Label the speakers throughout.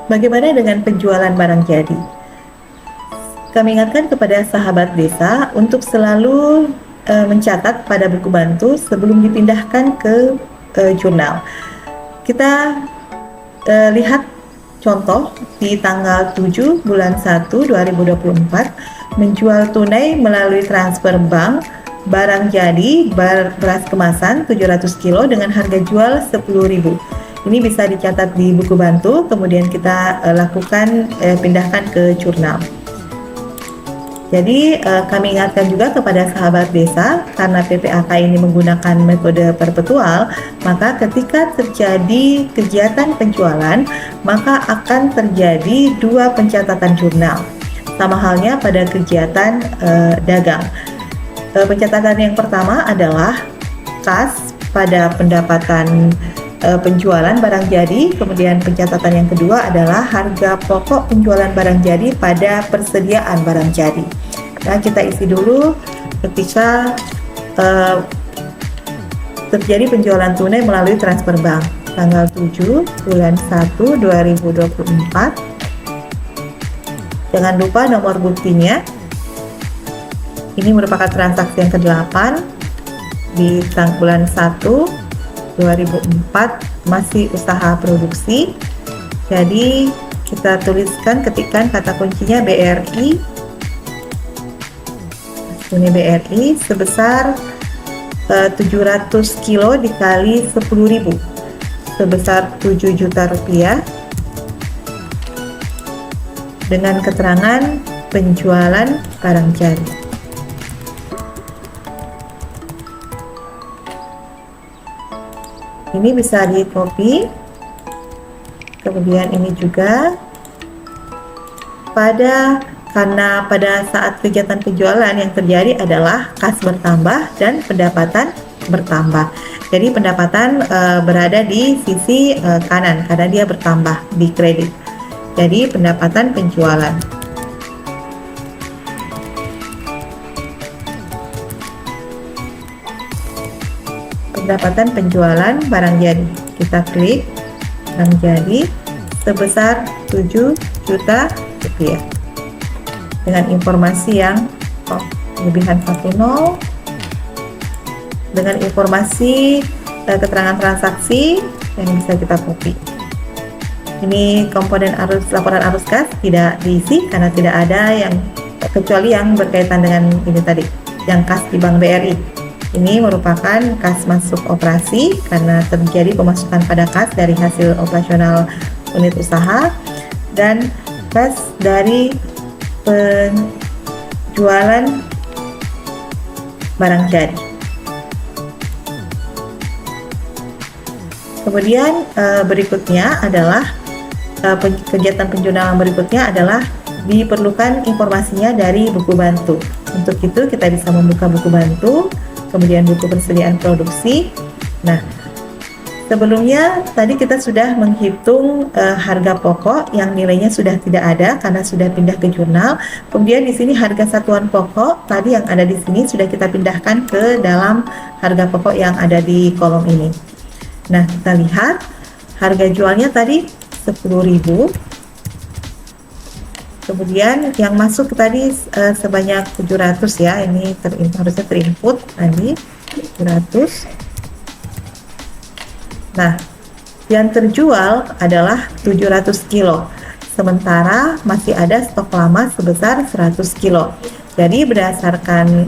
Speaker 1: Bagaimana dengan penjualan barang jadi? Kami ingatkan kepada sahabat desa untuk selalu mencatat pada buku bantu sebelum dipindahkan ke jurnal. Kita lihat contoh di tanggal 7 bulan 1 2024 menjual tunai melalui transfer bank barang jadi beras kemasan 700 kilo dengan harga jual 10.000. Ini bisa dicatat di buku bantu, kemudian kita lakukan pindahkan ke jurnal. Jadi kami ingatkan juga kepada sahabat desa, karena PPAK ini menggunakan metode perpetual, maka ketika terjadi kegiatan penjualan, maka akan terjadi 2 pencatatan jurnal. Sama halnya pada kegiatan dagang. Pencatatan yang pertama adalah kas pada pendapatan penjualan barang jadi, kemudian pencatatan yang kedua adalah harga pokok penjualan barang jadi pada persediaan barang jadi. Nah, kita isi dulu ketika terjadi penjualan tunai melalui transfer bank tanggal 7 bulan 1 2024. Jangan lupa nomor buktinya. Ini merupakan transaksi yang ke-8 di bulan 1 2004, masih usaha produksi. Jadi kita tuliskan, ketikkan kata kuncinya BRI, ini BRI sebesar 700 kilo dikali 10.000 sebesar 7 juta rupiah dengan keterangan penjualan barang jadi. Ini bisa di copy, kemudian ini juga karena pada saat kegiatan penjualan yang terjadi adalah kas bertambah dan pendapatan bertambah. Jadi pendapatan berada di sisi kanan karena dia bertambah di kredit. Jadi pendapatan penjualan. Pendapatan penjualan barang jadi, kita klik barang jadi sebesar 7 juta rupiah dengan informasi yang kelebihan 10 dengan informasi keterangan transaksi yang bisa kita copy. Ini komponen laporan arus kas tidak diisi karena tidak ada yang kecuali yang berkaitan dengan ini tadi, yang kas di Bank BRI. Ini merupakan kas masuk operasi karena terjadi pemasukan pada kas dari hasil operasional unit usaha dan kas dari penjualan barang jadi. Kemudian berikutnya adalah kegiatan penjualan berikutnya adalah diperlukan informasinya dari buku bantu. Untuk itu kita bisa membuka buku bantu, kemudian buku persediaan produksi. Nah, sebelumnya tadi kita sudah menghitung harga pokok yang nilainya sudah tidak ada karena sudah pindah ke jurnal. Kemudian di sini harga satuan pokok tadi yang ada di sini sudah kita pindahkan ke dalam harga pokok yang ada di kolom ini. Nah, kita lihat harga jualnya tadi 10.000. Kemudian yang masuk tadi sebanyak 700 ya, ini harusnya terinput tadi 700. Nah, yang terjual adalah 700 kilo, sementara masih ada stok lama sebesar 100 kilo. Jadi berdasarkan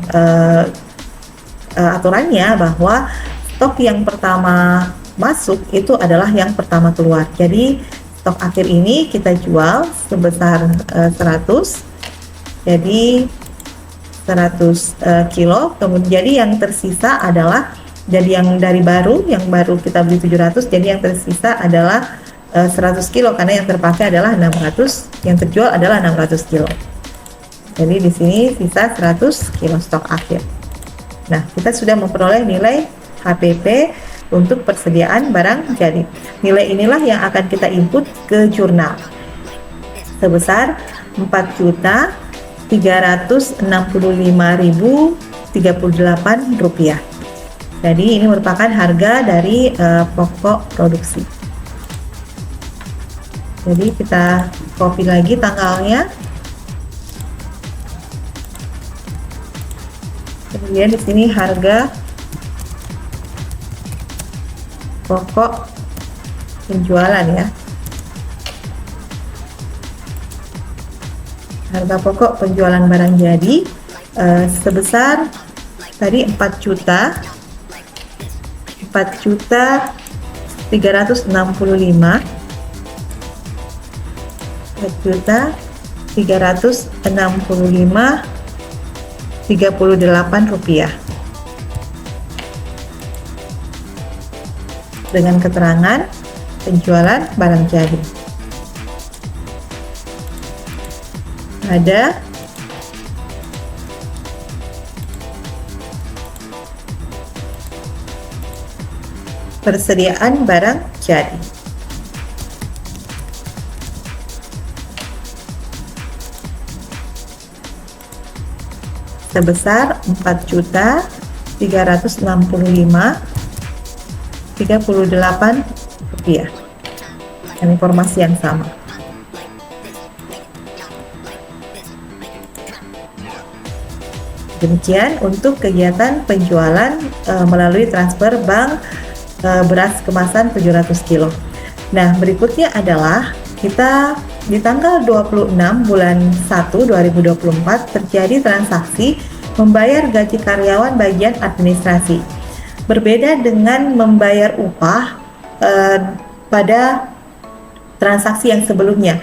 Speaker 1: aturannya bahwa stok yang pertama masuk itu adalah yang pertama keluar. Jadi stok akhir ini kita jual sebesar 100, jadi 100 kilo. Kemudian jadi yang tersisa adalah, jadi yang dari yang baru kita beli 700, jadi yang tersisa adalah 100 kilo karena yang terpakai adalah 600, yang terjual adalah 600 kilo. Jadi di sini sisa 100 kilo stok akhir. Nah, kita sudah memperoleh nilai HPP untuk persediaan barang jadi. Nilai inilah yang akan kita input ke jurnal sebesar 4.365.038 rupiah. Jadi ini merupakan harga dari pokok produksi. Jadi kita copy lagi tanggalnya. Kemudian di sini harga pokok penjualan ya. Harga pokok penjualan barang jadi sebesar tadi 4 juta 365 38 rupiah dengan keterangan penjualan barang jadi. Ada persediaan barang jadi. Sebesar 4.365.38 rupiah. Dan informasi yang sama. Demikian untuk kegiatan penjualan melalui transfer bank beras kemasan 700 kilo. Nah, berikutnya adalah kita di tanggal 26 bulan 1 2024 terjadi transaksi membayar gaji karyawan bagian administrasi. Berbeda dengan membayar upah pada transaksi yang sebelumnya.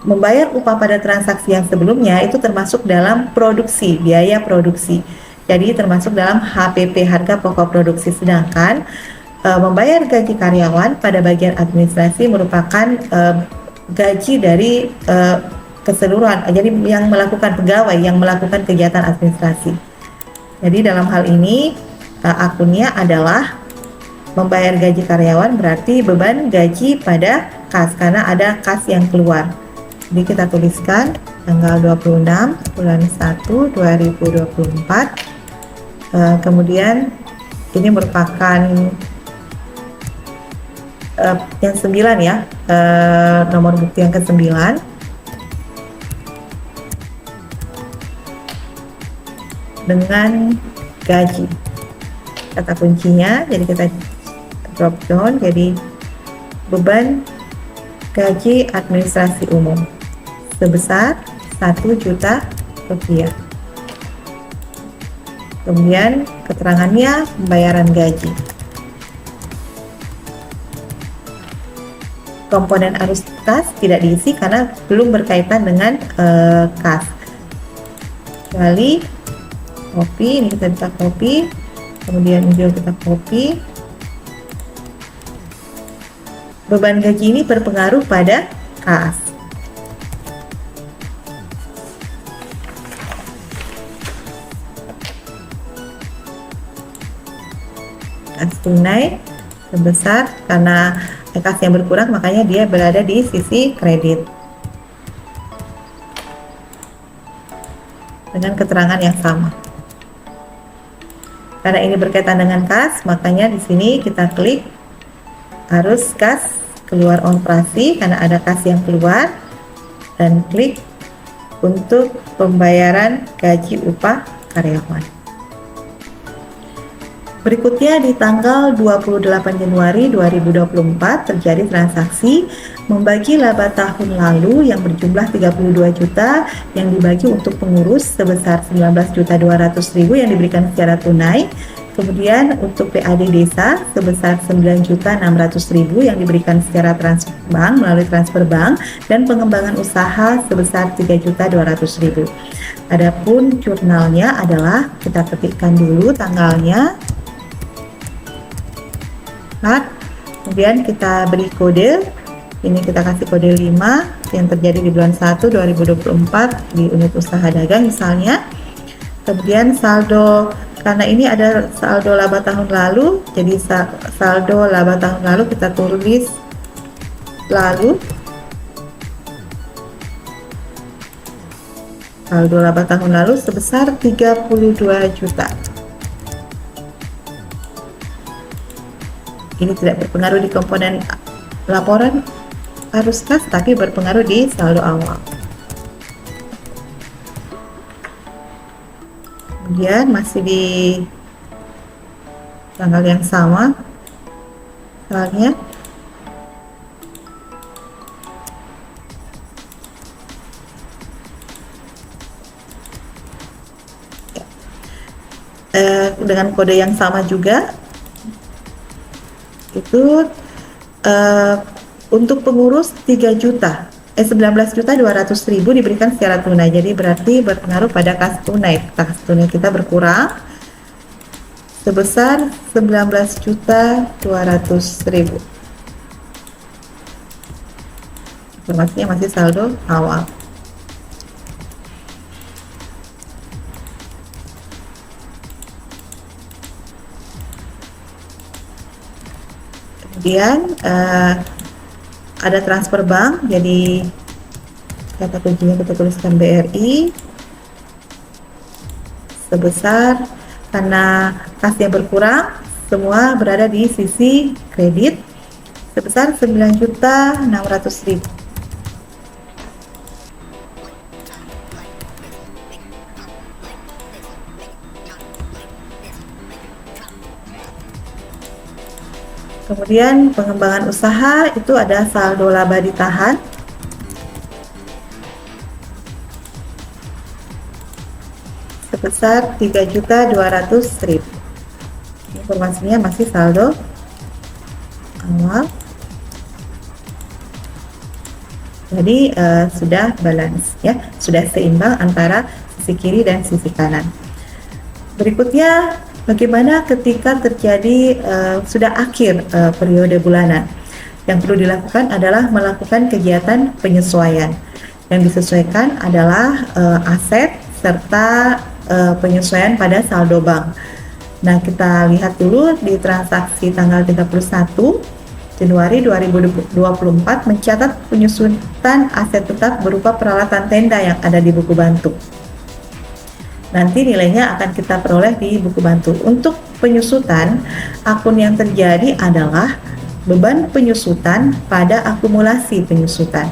Speaker 1: Membayar upah pada transaksi yang sebelumnya itu termasuk dalam produksi, biaya produksi. Jadi termasuk dalam HPP, harga pokok produksi. Sedangkan membayar gaji karyawan pada bagian administrasi merupakan gaji dari keseluruhan. Jadi yang melakukan pegawai yang melakukan kegiatan administrasi. Jadi dalam hal ini akunnya adalah membayar gaji karyawan, berarti beban gaji pada kas karena ada kas yang keluar. Jadi kita tuliskan tanggal 26 bulan 1 2024. Kemudian ini merupakan yang 9 ya, nomor bukti yang ke-9. Dengan gaji. Kata kuncinya, jadi kita drop down jadi beban gaji administrasi umum sebesar 1 juta rupiah. Kemudian keterangannya pembayaran gaji. Komponen arus kas tidak diisi karena belum berkaitan dengan kas. Kecuali copy, ini kita bisa copy, kemudian juga kita copy. Beban gaji ini berpengaruh pada kas. Kas tunai sebesar, karena kas yang berkurang makanya dia berada di sisi kredit dengan keterangan yang sama. Karena ini berkaitan dengan kas, makanya di sini kita klik arus kas keluar operasi karena ada kas yang keluar, dan klik untuk pembayaran gaji upah karyawan. Berikutnya di tanggal 28 Januari 2024 terjadi transaksi membagi laba tahun lalu yang berjumlah 32 juta yang dibagi untuk pengurus sebesar 19.200.000 yang diberikan secara tunai. Kemudian untuk PAD desa sebesar 9.600.000 yang diberikan secara transfer bank melalui transfer bank, dan pengembangan usaha sebesar 3.200.000. Adapun jurnalnya adalah kita ketikkan dulu tanggalnya. Kemudian kita beri kode, ini kita kasih kode 5 yang terjadi di bulan 1 2024 di unit usaha dagang misalnya. Kemudian saldo, karena ini ada saldo laba tahun lalu, jadi saldo laba tahun lalu kita tulis lalu. Saldo laba tahun lalu sebesar 32 juta. Ini tidak berpengaruh di komponen laporan arus kas tapi berpengaruh di saldo awal. Kemudian masih di tanggal yang sama, misalnya dengan kode yang sama juga, itu untuk pengurus 19.200.000 diberikan secara tunai, jadi berarti berpengaruh pada kas tunai. Kas tunai kita berkurang sebesar 19.200.000. Informasinya masih saldo awal. Kemudian ada transfer bank, jadi kata kuncinya kita tuliskan BRI sebesar, karena kasnya berkurang semua berada di sisi kredit, sebesar 9.600.000. Kemudian pengembangan usaha itu ada saldo laba ditahan sebesar 3.200.000. Informasinya masih saldo awal. Jadi sudah balance ya, sudah seimbang antara sisi kiri dan sisi kanan. Berikutnya, bagaimana ketika terjadi sudah akhir periode bulanan? Yang perlu dilakukan adalah melakukan kegiatan penyesuaian. Yang disesuaikan adalah aset serta penyesuaian pada saldo bank. Nah, kita lihat dulu di transaksi tanggal 31 Januari 2024 mencatat penyusutan aset tetap berupa peralatan tenda yang ada di buku bantu. Nanti nilainya akan kita peroleh di buku bantu. Untuk penyusutan, akun yang terjadi adalah beban penyusutan pada akumulasi penyusutan.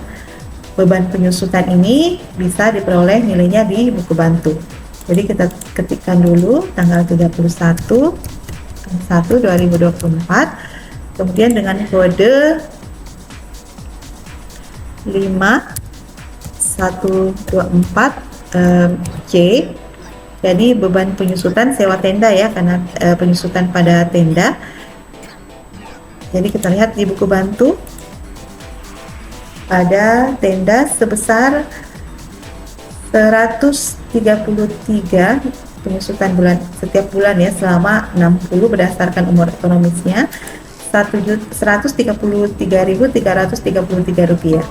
Speaker 1: Beban penyusutan ini bisa diperoleh nilainya di buku bantu. Jadi kita ketikkan dulu tanggal 31 2024, kemudian dengan kode 5124C. Jadi beban penyusutan sewa tenda ya, karena penyusutan pada tenda. Jadi kita lihat di buku bantu ada tenda sebesar 133 penyusutan bulan setiap bulan ya, selama 60 berdasarkan umur ekonomisnya, Rp133.333.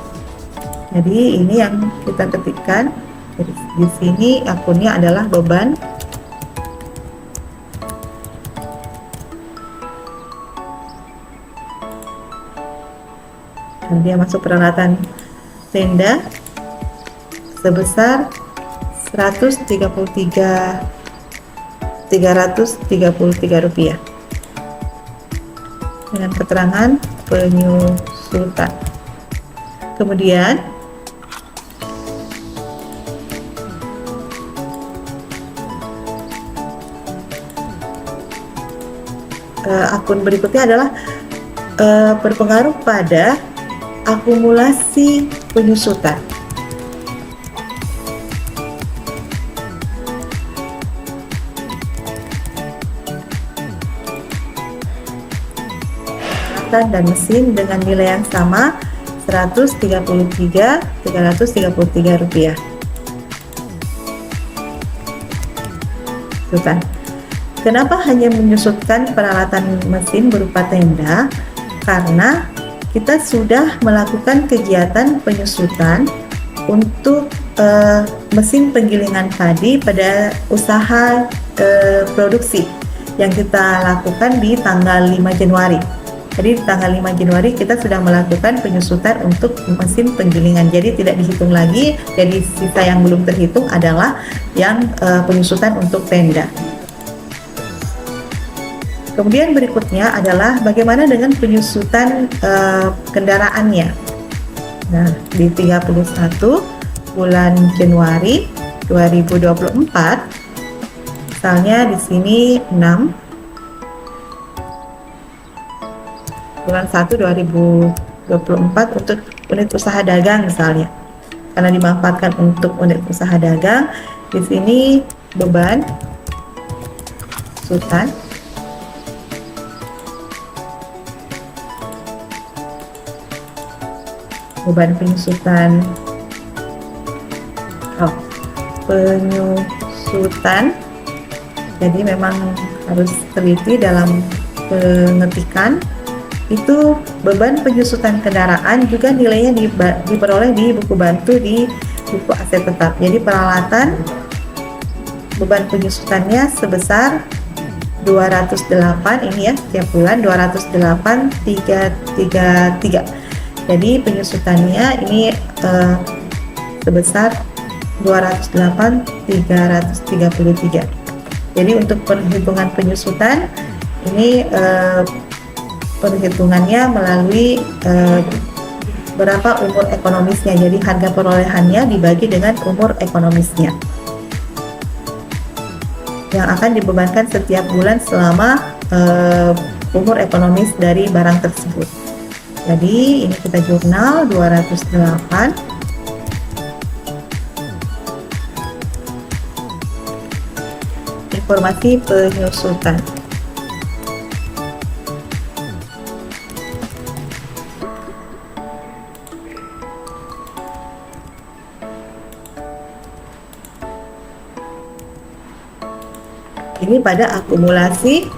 Speaker 1: Jadi ini yang kita ketikkan. Jadi, di sini akunnya adalah beban dan dia masuk peralatan tenda sebesar Rp133.333 dengan keterangan penyusutan. Kemudian akun berikutnya adalah berpengaruh pada akumulasi penyusutan. Dan mesin dengan nilai yang sama Rp133.333. Kenapa hanya menyusutkan peralatan mesin berupa tenda? Karena kita sudah melakukan kegiatan penyusutan untuk mesin penggilingan padi pada usaha produksi yang kita lakukan di tanggal 5 Januari. Jadi tanggal 5 Januari kita sudah melakukan penyusutan untuk mesin penggilingan. Jadi tidak dihitung lagi. Jadi sisa yang belum terhitung adalah yang penyusutan untuk tenda. Kemudian berikutnya adalah bagaimana dengan penyusutan kendaraannya. Nah, di 31 bulan Januari 2024, misalnya di sini 6 bulan 1 2024 untuk unit usaha dagang misalnya. Karena dimanfaatkan untuk unit usaha dagang, di sini beban penyusutan penyusutan. Jadi memang harus teliti dalam pengetikan. Itu beban penyusutan kendaraan juga nilainya diperoleh di buku bantu di buku aset tetap. Jadi peralatan beban penyusutannya sebesar 208, ini ya tiap bulan 208,333. Jadi penyusutannya ini sebesar 208,333. Jadi untuk perhitungan penyusutan ini perhitungannya melalui berapa umur ekonomisnya. Jadi harga perolehannya dibagi dengan umur ekonomisnya yang akan dibebankan setiap bulan selama umur ekonomis dari barang tersebut. Jadi ini kita jurnal 208. Informasi penyusutan. Ini pada akumulasi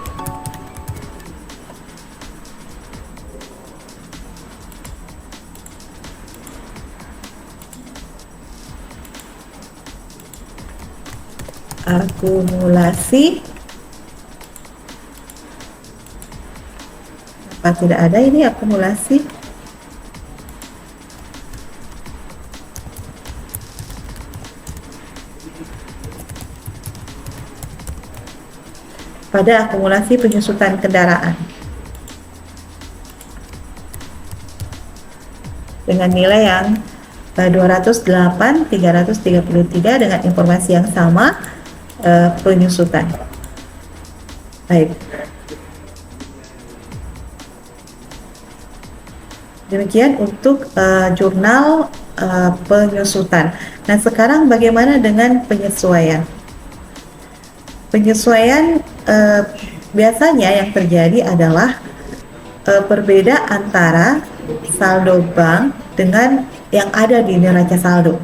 Speaker 1: apa tidak ada ini akumulasi pada akumulasi penyusutan kendaraan dengan nilai yang 208,333 dengan informasi yang sama penyusutan. Baik. Demikian untuk jurnal penyusutan. Nah, sekarang bagaimana dengan penyesuaian? Penyesuaian biasanya yang terjadi adalah berbeda antara saldo bank dengan yang ada di neraca saldo.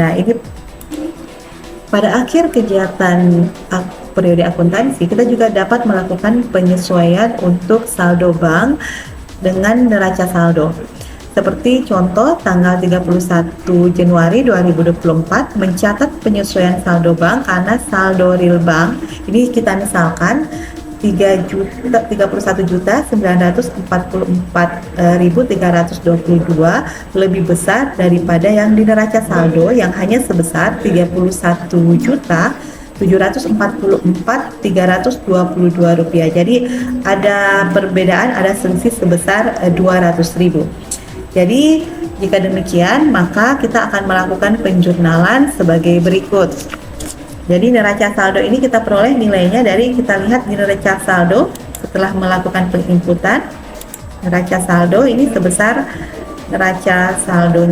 Speaker 1: Nah, ini pada akhir kegiatan periode akuntansi kita juga dapat melakukan penyesuaian untuk saldo bank dengan neraca saldo. Seperti contoh tanggal 31 Januari 2024 mencatat penyesuaian saldo bank karena saldo real bank ini kita misalkan 31.944.322 lebih besar daripada yang di neraca saldo yang hanya sebesar 31.744.322 rupiah. Jadi ada perbedaan, ada selisih sebesar 200.000. Jadi jika demikian maka kita akan melakukan penjurnalan sebagai berikut. Jadi neraca saldo ini kita peroleh nilainya dari, kita lihat di neraca saldo setelah melakukan penginputan. Neraca saldo ini sebesar neraca saldo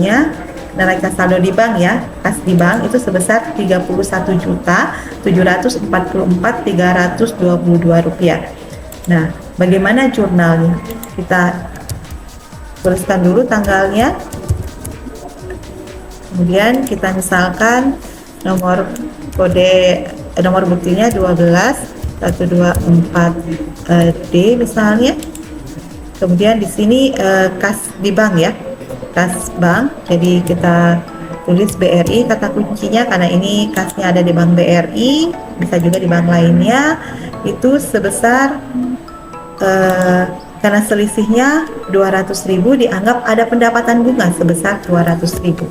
Speaker 1: di bank ya, kas di bank itu sebesar 31.744.322 rupiah. Nah, bagaimana jurnalnya? Kita tuliskan dulu tanggalnya. Kemudian kita misalkan nomor buktinya 12124D misalnya. Kemudian di sini kas di bank ya, kas bank. Jadi kita tulis BRI kata kuncinya karena ini kasnya ada di bank BRI, bisa juga di bank lainnya. Itu sebesar karena selisihnya 200.000 dianggap ada pendapatan bunga sebesar 200.000.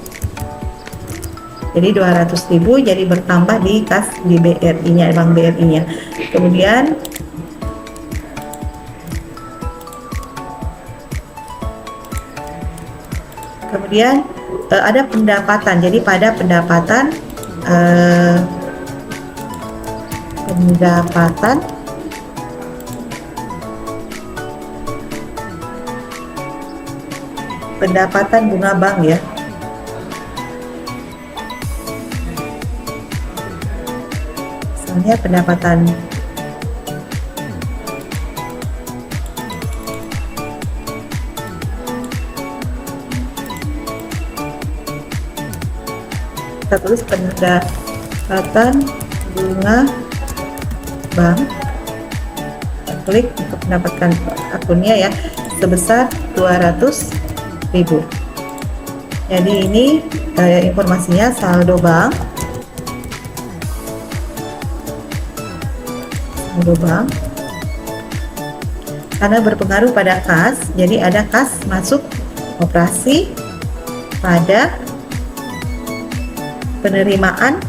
Speaker 1: Jadi 200.000 jadi bertambah di kas di BRI-nya, bank BRI-nya. Kemudian Kemudian ada pendapatan. Jadi pada pendapatan pendapatan bunga bank ya. Misalnya pendapatan kita tulis pendapatan bunga bank, klik untuk mendapatkan akunnya ya, sebesar 200.000. Jadi ini informasinya saldo bank, karena berpengaruh pada kas. Jadi ada kas masuk operasi pada penerimaan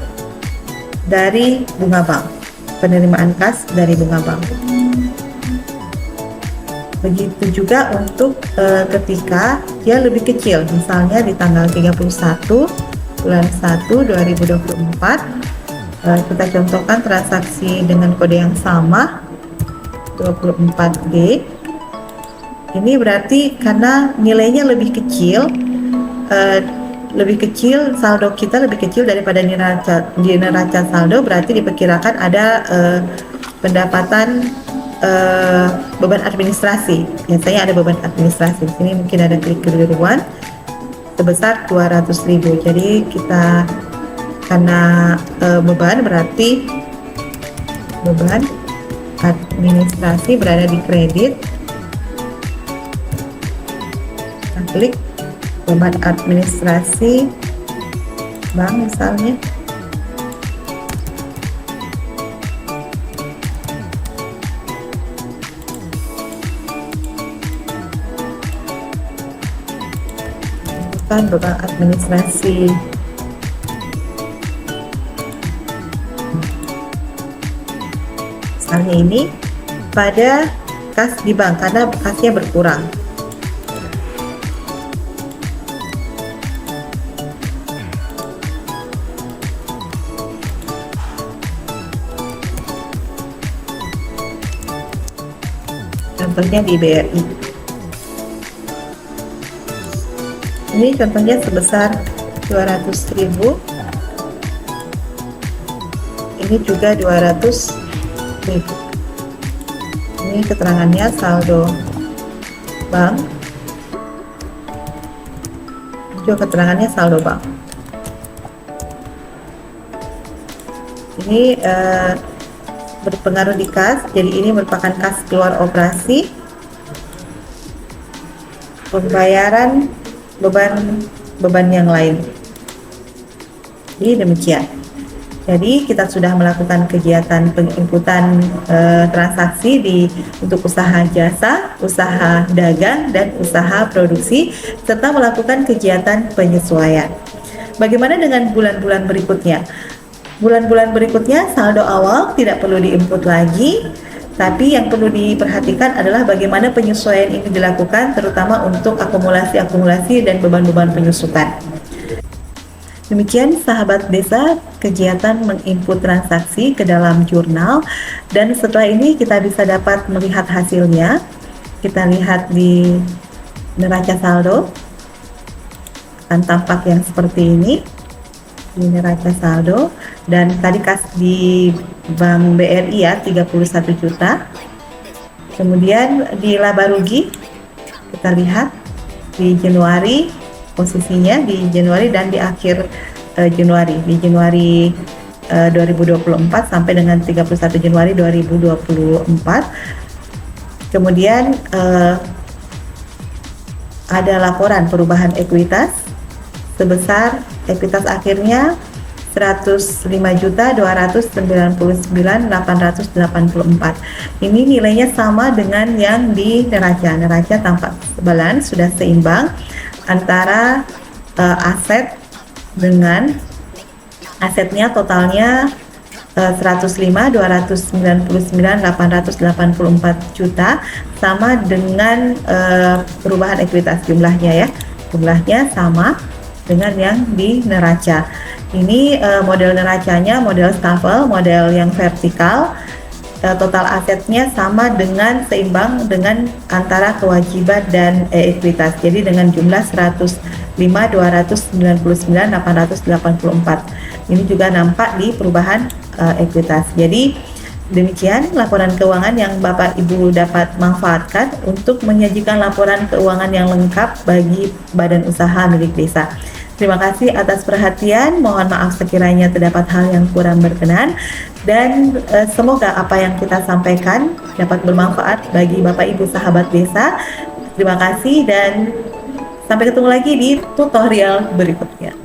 Speaker 1: dari bunga bank, penerimaan kas dari bunga bank. Begitu juga untuk ketika dia lebih kecil, misalnya di tanggal 31 bulan 1 2024, kita contohkan transaksi dengan kode yang sama 24D. Ini berarti karena nilainya lebih kecil, saldo kita lebih kecil daripada neraca saldo, berarti diperkirakan ada pendapatan beban administrasi. Biasanya ada beban administrasi. Di sini mungkin ada kekeliruan sebesar 200.000. Jadi kita karena beban, berarti beban administrasi berada di kredit. Kita klik beban administrasi bank misalnya. Bukan beban administrasi. Misalnya ini pada kas di bank karena kasnya berkurang. Contohnya di BRI. Ini contohnya sebesar 200.000. Ini juga 200.000. Ini keterangannya saldo bank. Juga keterangannya saldo bank. Ini berpengaruh di kas, jadi ini merupakan kas keluar operasi, pembayaran beban yang lain. Jadi demikian. Jadi kita sudah melakukan kegiatan penginputan transaksi untuk usaha jasa, usaha dagang, dan usaha produksi, serta melakukan kegiatan penyesuaian. Bagaimana dengan bulan-bulan berikutnya? Bulan-bulan berikutnya saldo awal tidak perlu diinput lagi, tapi yang perlu diperhatikan adalah bagaimana penyesuaian ini dilakukan, terutama untuk akumulasi dan beban-beban penyusutan. Demikian sahabat desa, kegiatan menginput transaksi ke dalam jurnal, dan setelah ini kita bisa dapat melihat hasilnya. Kita lihat di neraca saldo, akan tampak yang seperti ini di neraca saldo, dan tadi kas di Bank BRI ya 31 juta. Kemudian di laba rugi kita lihat di Januari, posisinya di Januari dan di akhir Januari, di Januari 2024 sampai dengan 31 Januari 2024. Kemudian ada laporan perubahan ekuitas sebesar ekuitas akhirnya 105.299.884. Ini nilainya sama dengan yang di neraca. Neraca tampak balance, sudah seimbang antara aset dengan asetnya, totalnya 105.299.884 juta, sama dengan perubahan ekuitas jumlahnya ya. jumlahnya sama dengan yang di neraca. Ini model neracanya model stafel, model yang vertikal. Total asetnya sama dengan seimbang dengan antara kewajiban dan ekuitas. Jadi dengan jumlah 105.299.884. Ini juga nampak di perubahan ekuitas. Jadi demikian laporan keuangan yang Bapak Ibu dapat manfaatkan untuk menyajikan laporan keuangan yang lengkap bagi badan usaha milik desa. Terima kasih atas perhatian. Mohon maaf sekiranya terdapat hal yang kurang berkenan, dan semoga apa yang kita sampaikan dapat bermanfaat bagi Bapak Ibu sahabat desa. Terima kasih dan sampai ketemu lagi di tutorial berikutnya.